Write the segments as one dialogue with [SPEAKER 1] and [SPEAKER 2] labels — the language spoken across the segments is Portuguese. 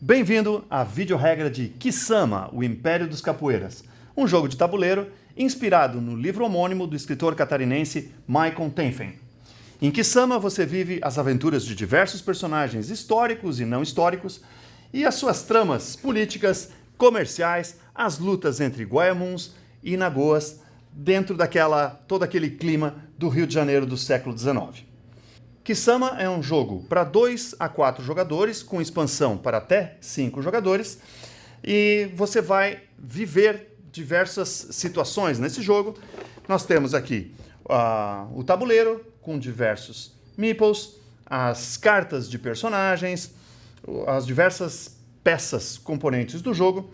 [SPEAKER 1] Bem-vindo à videoregra de Kisama, o Império dos Capoeiras, um jogo de tabuleiro inspirado no livro homônimo do escritor catarinense Michael Tenfen. Em Kisama você vive as aventuras de diversos personagens históricos e não históricos e as suas tramas políticas, comerciais, as lutas entre Guayamuns e Nagoas dentro todo aquele clima do Rio de Janeiro do século XIX. Kisama é um jogo para 2 a 4 jogadores, com expansão para até 5 jogadores, e você vai viver diversas situações nesse jogo. Nós temos aqui o tabuleiro com diversos meeples, as cartas de personagens, as diversas peças componentes do jogo.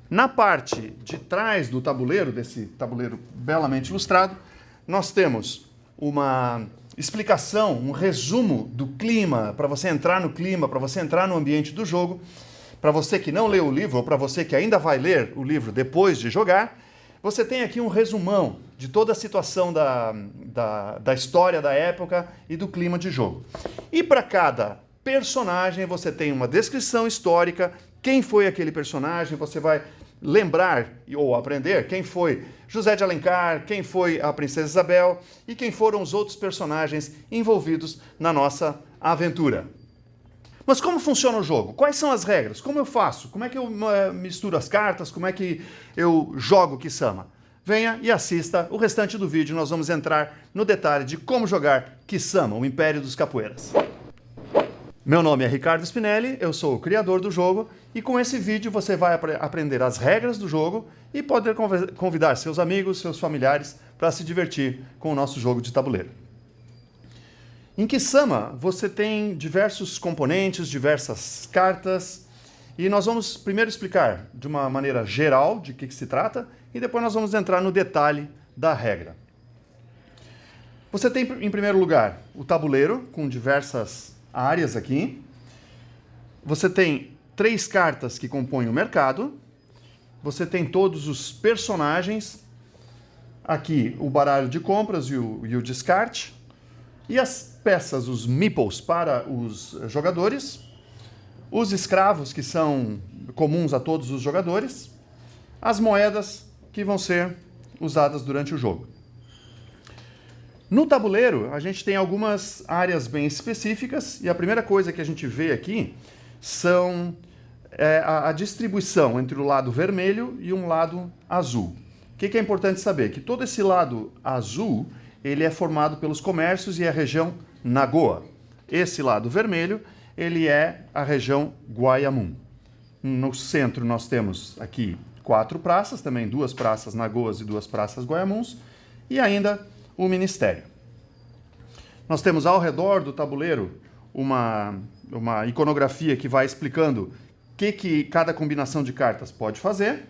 [SPEAKER 1] Na parte de trás do tabuleiro, desse tabuleiro belamente ilustrado, nós temos uma explicação, um resumo do clima, para você entrar no clima, para você entrar no ambiente do jogo. Para você que não leu o livro, ou para você que ainda vai ler o livro depois de jogar, você tem aqui um resumão de toda a situação da história da época e do clima de jogo. E para cada personagem você tem uma descrição histórica, quem foi aquele personagem, você vai lembrar ou aprender quem foi José de Alencar, quem foi a Princesa Isabel e quem foram os outros personagens envolvidos na nossa aventura. Mas como funciona o jogo? Quais são as regras? Como eu faço? Como é que eu misturo as cartas? Como é que eu jogo Kisama? Venha e assista o restante do vídeo. Nós vamos entrar no detalhe de como jogar Kisama, o Império dos Capoeiras. Meu nome é Ricardo Spinelli, eu sou o criador do jogo e com esse vídeo você vai aprender as regras do jogo e poder convidar seus amigos, seus familiares para se divertir com o nosso jogo de tabuleiro. Em Kisama você tem diversos componentes, diversas cartas e nós vamos primeiro explicar de uma maneira geral de que se trata e depois nós vamos entrar no detalhe da regra. Você tem em primeiro lugar o tabuleiro com diversas áreas aqui. Você tem 3 cartas que compõem o mercado. Você tem todos os personagens. Aqui o baralho de compras e o descarte. E as peças, os meeples para os jogadores. Os escravos que são comuns a todos os jogadores. As moedas que vão ser usadas durante o jogo. No tabuleiro, a gente tem algumas áreas bem específicas e a primeira coisa que a gente vê aqui são a distribuição entre o lado vermelho e um lado azul. O que é importante saber? Que todo esse lado azul ele é formado pelos comércios e a região Nagoa. Esse lado vermelho ele é a região Guayamun. No centro nós temos aqui 4 praças, também 2 praças Nagoas e 2 praças Guayamuns, e ainda o Ministério. Nós temos ao redor do tabuleiro uma iconografia que vai explicando o que cada combinação de cartas pode fazer,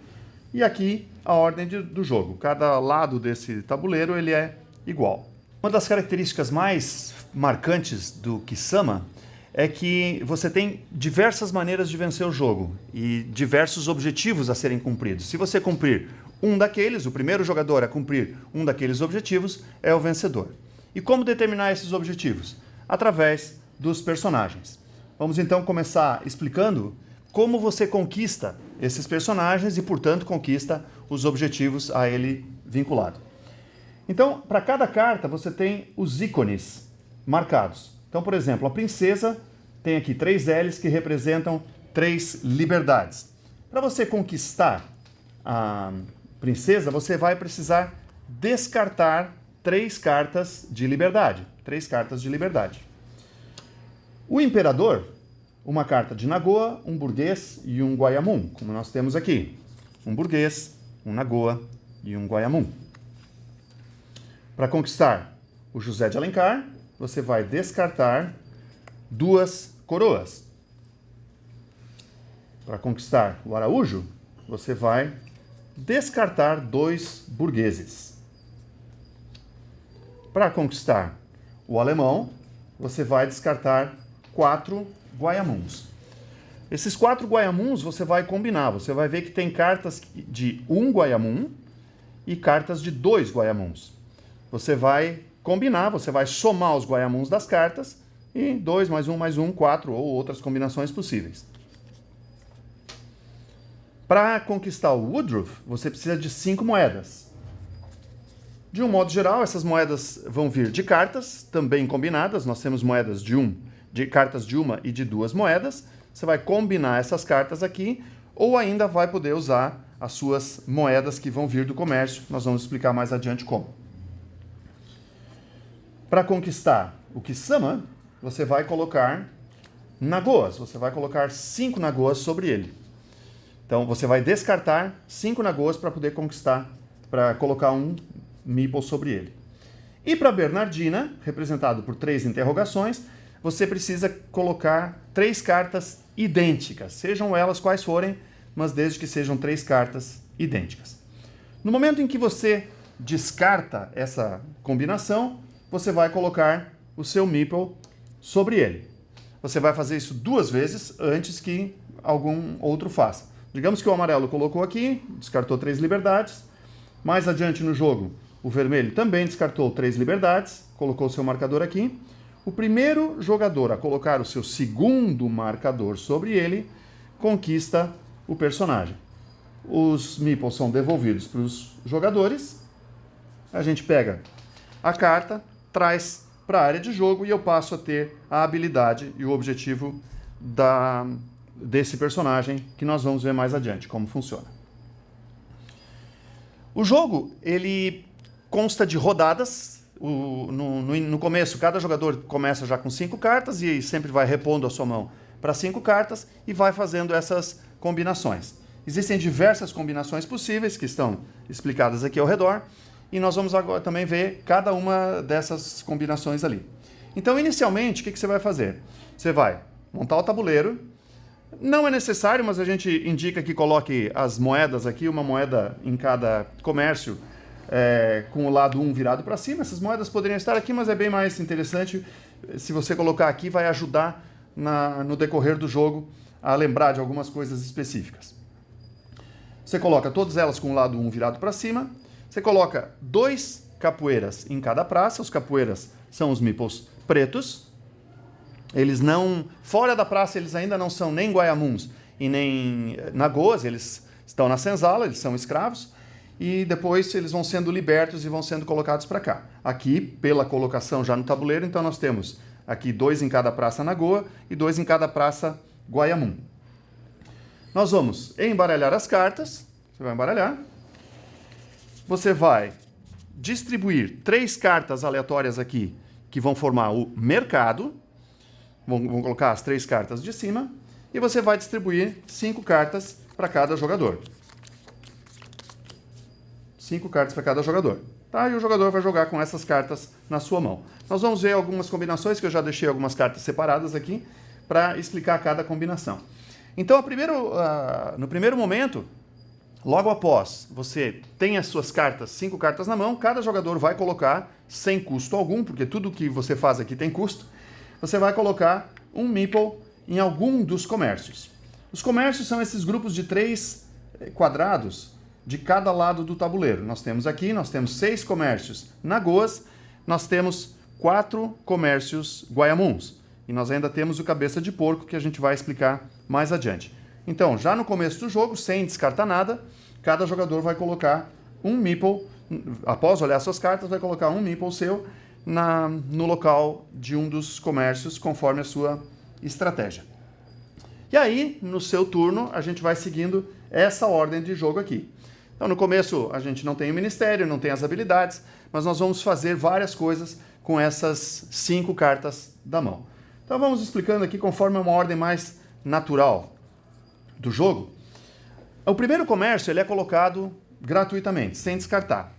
[SPEAKER 1] e aqui a ordem do jogo. Cada lado desse tabuleiro ele é igual. Uma das características mais marcantes do Kisama é que você tem diversas maneiras de vencer o jogo e diversos objetivos a serem cumpridos. Se você cumprir um daqueles, o primeiro jogador a cumprir um daqueles objetivos é o vencedor. E como determinar esses objetivos? Através dos personagens. Vamos então começar explicando como você conquista esses personagens e, portanto, conquista os objetivos a ele vinculado. Então, para cada carta você tem os ícones marcados. Então, por exemplo, a princesa tem aqui 3 L's que representam 3 liberdades. Para você conquistar a princesa, você vai precisar descartar 3 cartas de liberdade. 3 cartas de liberdade. O imperador, uma carta de Nagoa, um burguês e um Guayamun, como nós temos aqui. Um burguês, um Nagoa e um Guayamun. Para conquistar o José de Alencar, você vai descartar 2 coroas. Para conquistar o Araújo, você vai descartar 2 burgueses. Para conquistar o alemão, você vai descartar 4 Guayamuns. Esses 4 Guayamuns você vai combinar. Você vai ver que tem cartas de 1 Guayamun e cartas de 2 Guayamuns. Você vai combinar, você vai somar os Guayamuns das cartas e 2 mais 1 mais 1, 4 ou outras combinações possíveis. Para conquistar o Woodruff, você precisa de 5 moedas. De um modo geral, essas moedas vão vir de cartas, também combinadas. Nós temos moedas de cartas de uma e de 2 moedas. Você vai combinar essas cartas aqui, ou ainda vai poder usar as suas moedas que vão vir do comércio. Nós vamos explicar mais adiante como. Para conquistar o Kisama, você vai colocar Nagoas. Você vai colocar 5 Nagoas sobre ele. Então, você vai descartar 5 Nagoas para poder conquistar, para colocar um Meeple sobre ele. E para Bernardina, representado por 3 interrogações, você precisa colocar 3 cartas idênticas, sejam elas quais forem, mas desde que sejam 3 cartas idênticas. No momento em que você descarta essa combinação, você vai colocar o seu Meeple sobre ele. Você vai fazer isso 2 vezes antes que algum outro faça. Digamos que o amarelo colocou aqui, descartou 3 liberdades. Mais adiante no jogo, o vermelho também descartou 3 liberdades, colocou o seu marcador aqui. O primeiro jogador a colocar o seu segundo marcador sobre ele conquista o personagem. Os Meeples são devolvidos para os jogadores. A gente pega a carta, traz para a área de jogo e eu passo a ter a habilidade e o objetivo desse personagem, que nós vamos ver mais adiante como funciona. O jogo, ele consta de rodadas. No começo, cada jogador começa já com 5 cartas e sempre vai repondo a sua mão para 5 cartas e vai fazendo essas combinações. Existem diversas combinações possíveis que estão explicadas aqui ao redor e nós vamos agora também ver cada uma dessas combinações ali. Então, inicialmente, o que você vai fazer? Você vai montar o tabuleiro. Não é necessário, mas a gente indica que coloque as moedas aqui, uma moeda em cada comércio, com o lado 1 virado para cima. Essas moedas poderiam estar aqui, mas é bem mais interessante. Se você colocar aqui, vai ajudar no decorrer do jogo a lembrar de algumas coisas específicas. Você coloca todas elas com o lado 1 virado para cima. Você coloca 2 capoeiras em cada praça. Os capoeiras são os Meeples pretos. Eles não... Fora da praça, eles ainda não são nem Guayamuns e nem Nagoas. Eles estão na senzala, eles são escravos. E depois eles vão sendo libertos e vão sendo colocados para cá. Aqui, pela colocação já no tabuleiro, então nós temos aqui 2 em cada praça Nagoa e 2 em cada praça Guayamum. Nós vamos embaralhar as cartas. Você vai embaralhar. Você vai distribuir 3 cartas aleatórias aqui que vão formar o mercado. Vão colocar as 3 cartas de cima. E você vai distribuir 5 cartas para cada jogador. 5 cartas para cada jogador. Tá? E o jogador vai jogar com essas cartas na sua mão. Nós vamos ver algumas combinações, que eu já deixei algumas cartas separadas aqui, para explicar cada combinação. Então, no primeiro momento, logo após você tem as suas cartas, 5 cartas na mão, cada jogador vai colocar, sem custo algum, porque tudo que você faz aqui tem custo, você vai colocar um Meeple em algum dos comércios. Os comércios são esses grupos de 3 quadrados de cada lado do tabuleiro. Nós temos 6 comércios Nagoas, nós temos 4 comércios Guayamuns. E nós ainda temos o cabeça de porco, que a gente vai explicar mais adiante. Então, já no começo do jogo, sem descartar nada, cada jogador vai colocar um Meeple, após olhar suas cartas, vai colocar um Meeple seu no local de um dos comércios, conforme a sua estratégia. E aí, no seu turno, a gente vai seguindo essa ordem de jogo aqui. Então, no começo, a gente não tem o ministério, não tem as habilidades, mas nós vamos fazer várias coisas com essas 5 cartas da mão. Então, vamos explicando aqui conforme uma ordem mais natural do jogo. O primeiro comércio ele é colocado gratuitamente, sem descartar.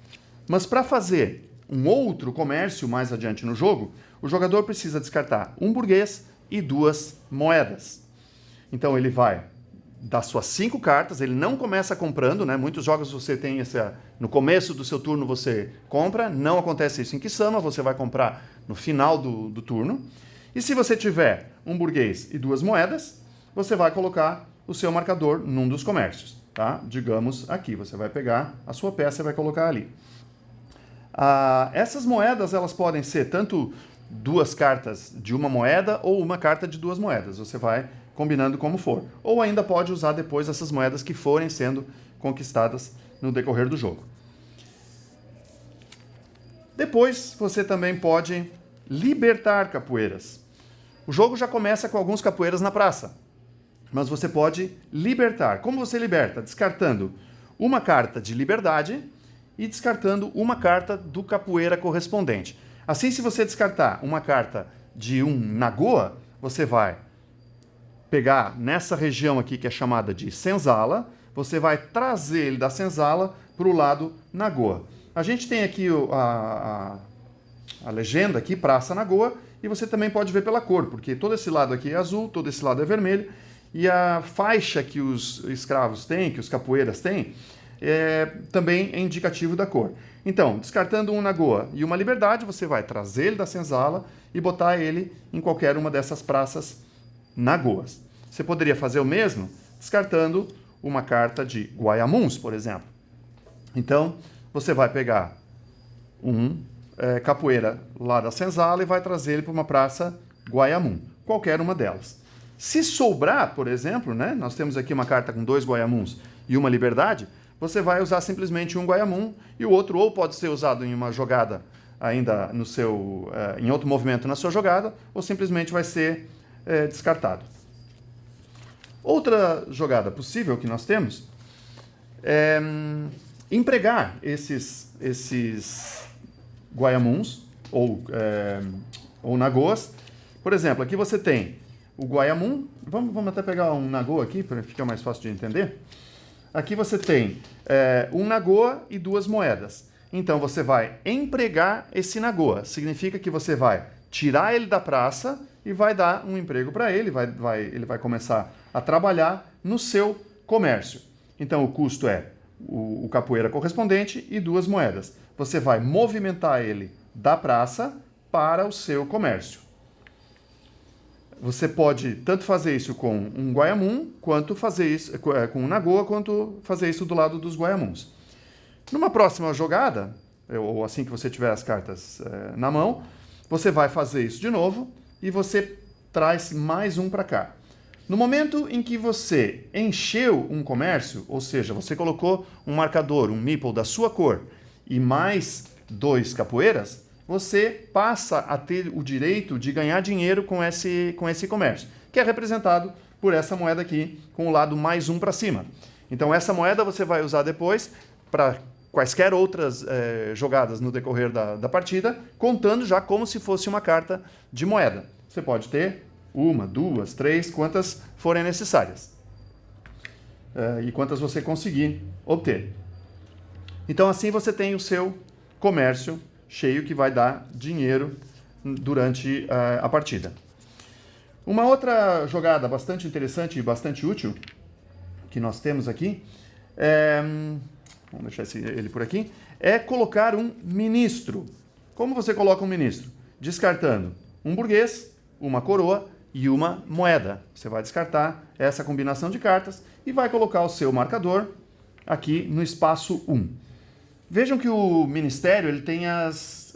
[SPEAKER 1] Mas para fazer um outro comércio mais adiante no jogo, o jogador precisa descartar um burguês e 2 moedas. Então, ele vai das suas 5 cartas, ele não começa comprando, né? Muitos jogos você tem no começo do seu turno você compra, não acontece isso em Kisama, você vai comprar no final do turno. E se você tiver um burguês e 2 moedas, você vai colocar o seu marcador num dos comércios, tá? Digamos aqui, você vai pegar a sua peça e vai colocar ali. Essas moedas, elas podem ser tanto 2 cartas de uma moeda ou uma carta de 2 moedas. Você vai combinando como for. Ou ainda pode usar depois essas moedas que forem sendo conquistadas no decorrer do jogo. Depois, você também pode libertar capoeiras. O jogo já começa com alguns capoeiras na praça, mas você pode libertar. Como você liberta? Descartando uma carta de liberdade e descartando uma carta do capoeira correspondente. Assim, se você descartar uma carta de um Nagoa, você vai pegar nessa região aqui que é chamada de senzala, você vai trazer ele da senzala para o lado Nagoa. A gente tem aqui a legenda aqui, Praça Nagoa, e você também pode ver pela cor, porque todo esse lado aqui é azul, todo esse lado é vermelho, e a faixa que os escravos têm, que os capoeiras têm, também é indicativo da cor. Então, descartando um Nagoa e uma liberdade, você vai trazer ele da senzala e botar ele em qualquer uma dessas praças Nagoas. Você poderia fazer o mesmo descartando uma carta de Guaiamuns, por exemplo. Então, você vai pegar um capoeira lá da senzala e vai trazer ele para uma praça Guaiamum, qualquer uma delas. Se sobrar, por exemplo, né, nós temos aqui uma carta com 2 Guaiamuns e uma liberdade, você vai usar simplesmente um Guaiamum e o outro ou pode ser usado em uma jogada ainda no seu, em outro movimento na sua jogada, ou simplesmente vai ser descartado. Outra jogada possível que nós temos é empregar esses Guaiamuns ou Nagoas. Por exemplo, aqui você tem o Guaiamum. Vamos até pegar um Nagoa aqui para ficar mais fácil de entender. Aqui você tem um Nagoa e 2 moedas. Então você vai empregar esse Nagoa. Significa que você vai tirar ele da praça e vai dar um emprego para ele. Ele vai começar a trabalhar no seu comércio. Então o custo é o capoeira correspondente e 2 moedas. Você vai movimentar ele da praça para o seu comércio. Você pode tanto fazer isso com um Guaiamum, quanto fazer isso com um Nagoa, quanto fazer isso do lado dos Guaiamuns. Numa próxima jogada, ou assim que você tiver as cartas na mão, você vai fazer isso de novo e você traz mais um para cá. No momento em que você encheu um comércio, ou seja, você colocou um marcador, um meeple da sua cor e mais 2 capoeiras, você passa a ter o direito de ganhar dinheiro com esse comércio, que é representado por essa moeda aqui, com o lado mais 1 para cima. Então essa moeda você vai usar depois para quaisquer outras jogadas no decorrer da partida, contando já como se fosse uma carta de moeda. Você pode ter 1, 2, 3, quantas forem necessárias. E quantas você conseguir obter. Então assim você tem o seu comércio cheio que vai dar dinheiro durante a partida. Uma outra jogada bastante interessante e bastante útil que nós temos aqui, vamos deixar ele por aqui, é colocar um ministro. Como você coloca um ministro? Descartando um burguês, uma coroa e uma moeda. Você vai descartar essa combinação de cartas e vai colocar o seu marcador aqui no espaço 1. Vejam que o ministério ele tem as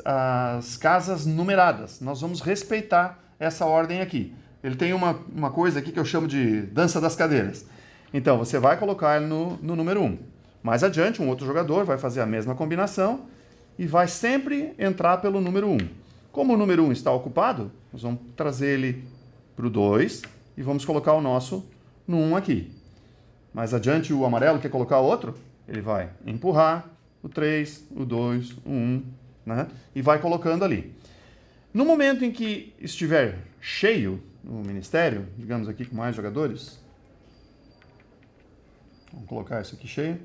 [SPEAKER 1] casas numeradas. Nós vamos respeitar essa ordem aqui. Ele tem uma coisa aqui que eu chamo de dança das cadeiras. Então, você vai colocar ele no número 1. Mais adiante, um outro jogador vai fazer a mesma combinação e vai sempre entrar pelo número 1. Como o número 1 está ocupado, nós vamos trazer ele para o 2 e vamos colocar o nosso no 1 aqui. Mais adiante, o amarelo quer colocar outro, ele vai empurrar o 3, o 2, o 1, né? E vai colocando ali. No momento em que estiver cheio o ministério, digamos aqui com mais jogadores, vamos colocar isso aqui cheio,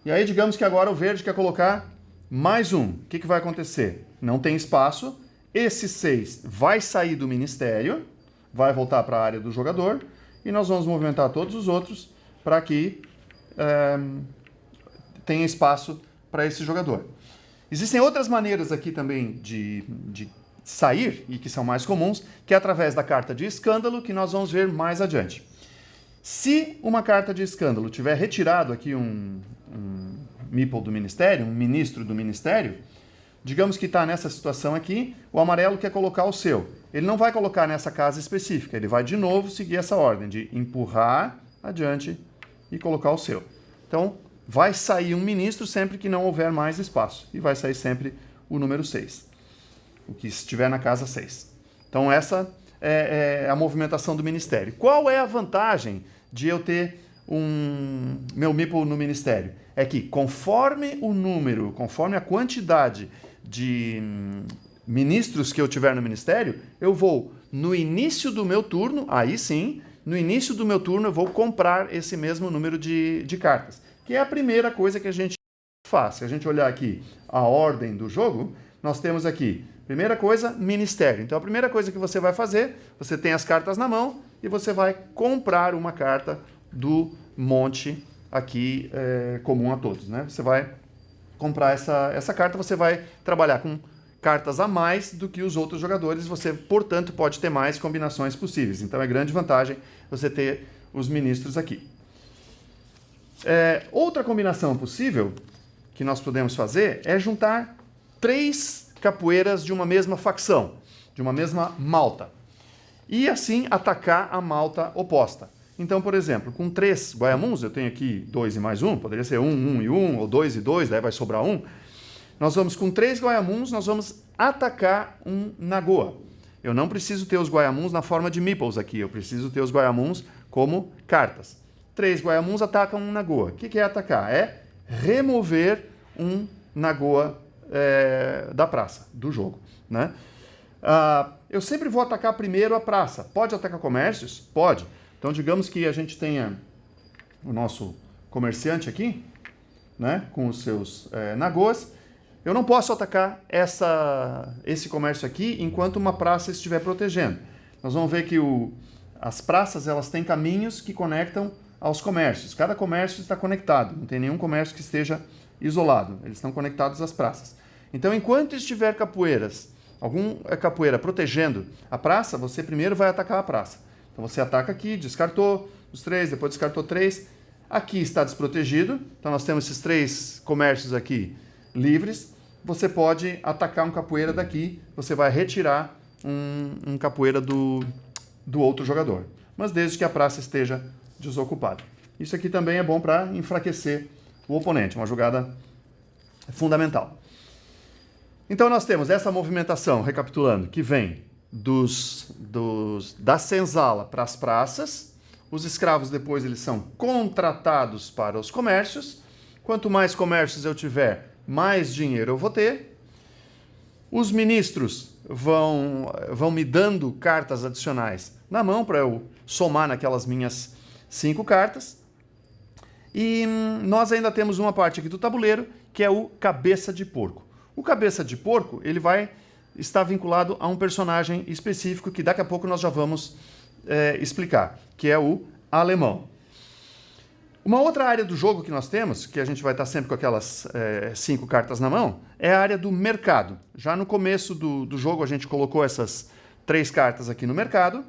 [SPEAKER 1] e aí digamos que agora o verde quer colocar mais um. O que vai acontecer? Não tem espaço, esse 6 vai sair do ministério, vai voltar para a área do jogador, e nós vamos movimentar todos os outros para que tenha espaço para esse jogador. Existem outras maneiras aqui também de sair, e que são mais comuns, que é através da carta de escândalo, que nós vamos ver mais adiante. Se uma carta de escândalo tiver retirado aqui um meeple do ministério, um ministro do ministério, digamos que está nessa situação aqui, o amarelo quer colocar o seu. Ele não vai colocar nessa casa específica, ele vai de novo seguir essa ordem de empurrar adiante e colocar o seu. Então, vai sair um ministro sempre que não houver mais espaço. E vai sair sempre o número 6, o que estiver na casa 6. Então, essa é a movimentação do ministério. Qual é a vantagem de eu ter meu meeple no ministério? É que conforme o número, conforme a quantidade de ministros que eu tiver no ministério, eu vou, no início do meu turno, aí sim, no início do meu turno eu vou comprar esse mesmo número de cartas, que é a primeira coisa que a gente faz. Se a gente olhar aqui a ordem do jogo, nós temos aqui, primeira coisa, ministério. Então a primeira coisa que você vai fazer, você tem as cartas na mão e você vai comprar uma carta do monte aqui comum a todos, né? Você vai comprar essa carta, você vai trabalhar com cartas a mais do que os outros jogadores, você, portanto, pode ter mais combinações possíveis. Então é grande vantagem você ter os ministros aqui. Outra combinação possível que nós podemos fazer é juntar 3 capoeiras de uma mesma facção, de uma mesma malta, e assim atacar a malta oposta. Então, por exemplo, com 3 Guaiamuns, eu tenho aqui 2 e mais 1, poderia ser 1, 1 e 1, ou 2 e 2, daí vai sobrar 1. Nós vamos com 3 Guaiamuns, nós vamos atacar um Nagoa. Eu não preciso ter os Guaiamuns na forma de meeples aqui, eu preciso ter os Guaiamuns como cartas. 3 Guaiamuns atacam um Nagoa. O que é atacar? É remover um Nagoa da praça, do jogo, né? Eu sempre vou atacar primeiro a praça. Pode atacar comércios? Pode. Então, digamos que a gente tenha o nosso comerciante aqui, né, com os seus Nagoas. Eu não posso atacar esse comércio aqui enquanto uma praça estiver protegendo. Nós vamos ver que as praças elas têm caminhos que conectam aos comércios. Cada comércio está conectado, não tem nenhum comércio que esteja isolado. Eles estão conectados às praças. Então, enquanto estiver algum capoeira protegendo a praça, você primeiro vai atacar a praça. Então você ataca aqui, descartou os 3, depois descartou 3. Aqui está desprotegido, então nós temos esses 3 comércios aqui livres. Você pode atacar um capoeira daqui, você vai retirar um capoeira do outro jogador. Mas desde que a praça esteja desocupada. Isso aqui também é bom para enfraquecer o oponente, uma jogada fundamental. Então nós temos essa movimentação, recapitulando, que vem da senzala para as praças. Os escravos depois eles são contratados para os comércios. Quanto mais comércios eu tiver, mais dinheiro eu vou ter. Os ministros vão me dando cartas adicionais na mão para eu somar naquelas minhas 5 cartas. E nós ainda temos uma parte aqui do tabuleiro, que é o cabeça de porco. O cabeça de porco, ele vai estar vinculado a um personagem específico que daqui a pouco nós já vamos explicar, que é o alemão. Uma outra área do jogo que nós temos, que a gente vai estar sempre com aquelas 5 cartas na mão, é a área do mercado. Já no começo do jogo a gente colocou essas 3 cartas aqui no mercado.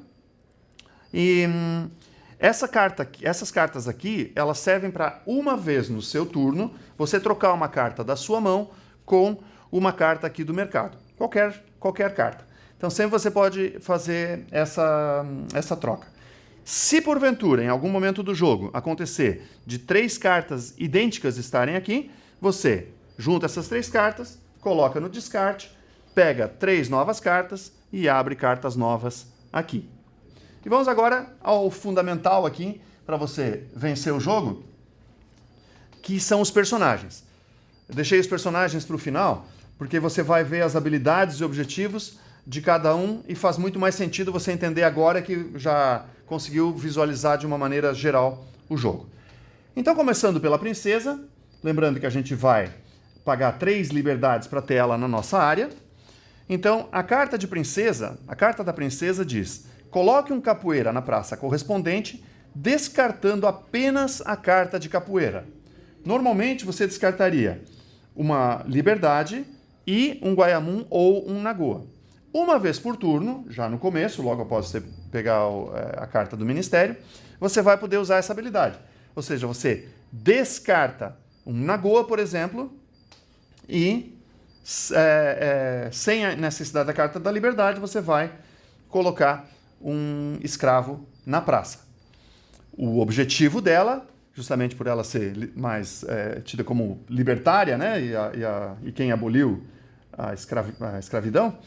[SPEAKER 1] E essas cartas aqui, elas servem para, uma vez no seu turno, você trocar uma carta da sua mão com uma carta aqui do mercado. Qualquer carta. Então sempre você pode fazer essa troca. Se porventura, em algum momento do jogo, acontecer de 3 cartas idênticas estarem aqui, você junta essas 3 cartas, coloca no descarte, pega 3 novas cartas e abre cartas novas aqui. E vamos agora ao fundamental aqui, para você vencer o jogo, que são os personagens. Eu deixei os personagens para o final, porque você vai ver as habilidades e objetivos de cada um e faz muito mais sentido você entender agora que já conseguiu visualizar de uma maneira geral o jogo. Então, começando pela princesa, lembrando que a gente vai pagar 3 liberdades para ter ela na nossa área. Então, a carta da princesa diz: coloque um capoeira na praça correspondente, descartando apenas a carta de capoeira. Normalmente, você descartaria uma liberdade e um Guaiamum ou um Nagoa. Uma vez por turno, já no começo, logo após você pegar a carta do ministério, você vai poder usar essa habilidade. Ou seja, você descarta um Nagoa, por exemplo, e sem a necessidade da Carta da Liberdade, você vai colocar um escravo na praça. O objetivo dela, justamente por ela ser mais tida como libertária, né, e quem aboliu a escravidão,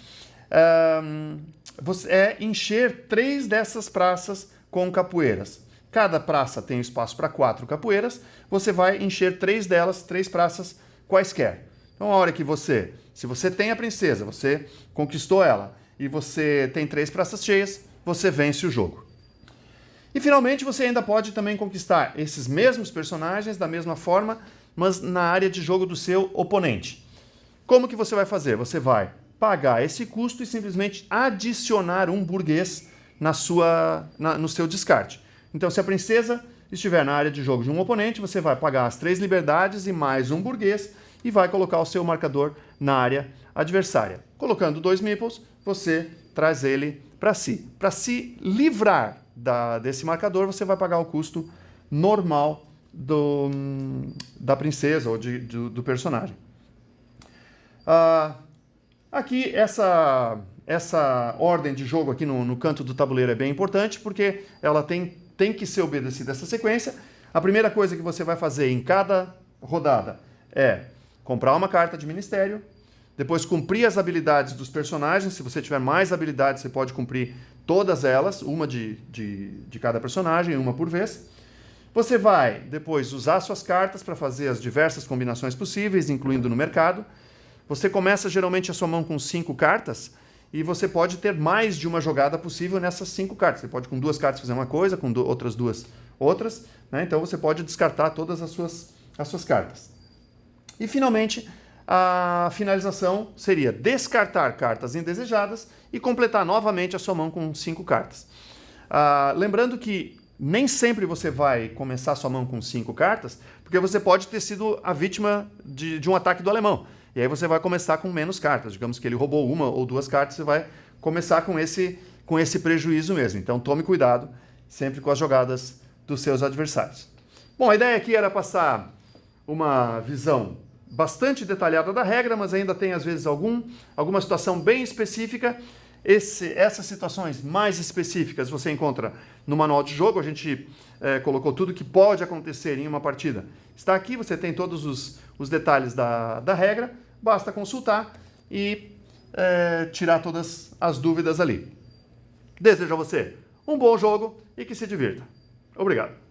[SPEAKER 1] é encher 3 dessas praças com capoeiras. Cada praça tem espaço para 4 capoeiras, você vai encher 3 delas, 3 praças quaisquer. Então, a hora que se você tem a princesa, você conquistou ela, e você tem 3 praças cheias, você vence o jogo. E, finalmente, você ainda pode também conquistar esses mesmos personagens da mesma forma, mas na área de jogo do seu oponente. Como que você vai fazer? Você vai pagar esse custo e simplesmente adicionar um burguês no seu descarte. Então, se a princesa estiver na área de jogo de um oponente, você vai pagar as 3 liberdades e mais um burguês e vai colocar o seu marcador na área adversária. Colocando 2 meeples, você traz ele para si. Para se livrar desse marcador, você vai pagar o custo normal da princesa ou do personagem. Aqui, essa ordem de jogo aqui no canto do tabuleiro é bem importante, porque ela tem que ser obedecida essa sequência. A primeira coisa que você vai fazer em cada rodada é comprar uma carta de ministério, depois cumprir as habilidades dos personagens. Se você tiver mais habilidades, você pode cumprir todas elas, uma de cada personagem, uma por vez. Você vai depois usar suas cartas para fazer as diversas combinações possíveis, incluindo no mercado. Você começa geralmente a sua mão com 5 cartas e você pode ter mais de uma jogada possível nessas 5 cartas. Você pode com 2 cartas fazer uma coisa, com outras 2 outras, né? Então você pode descartar todas as suas cartas. E, finalmente, a finalização seria descartar cartas indesejadas e completar novamente a sua mão com 5 cartas. Lembrando que nem sempre você vai começar a sua mão com 5 cartas, porque você pode ter sido a vítima de um ataque do alemão. E aí você vai começar com menos cartas. Digamos que ele roubou 1 ou 2 cartas, você vai começar com esse prejuízo mesmo. Então tome cuidado sempre com as jogadas dos seus adversários. Bom, a ideia aqui era passar uma visão bastante detalhada da regra, mas ainda tem, às vezes, alguma situação bem específica. Essas situações mais específicas você encontra no manual de jogo. A gente colocou tudo que pode acontecer em uma partida. Está aqui, você tem todos os detalhes da regra, basta consultar e tirar todas as dúvidas ali. Desejo a você um bom jogo e que se divirta. Obrigado.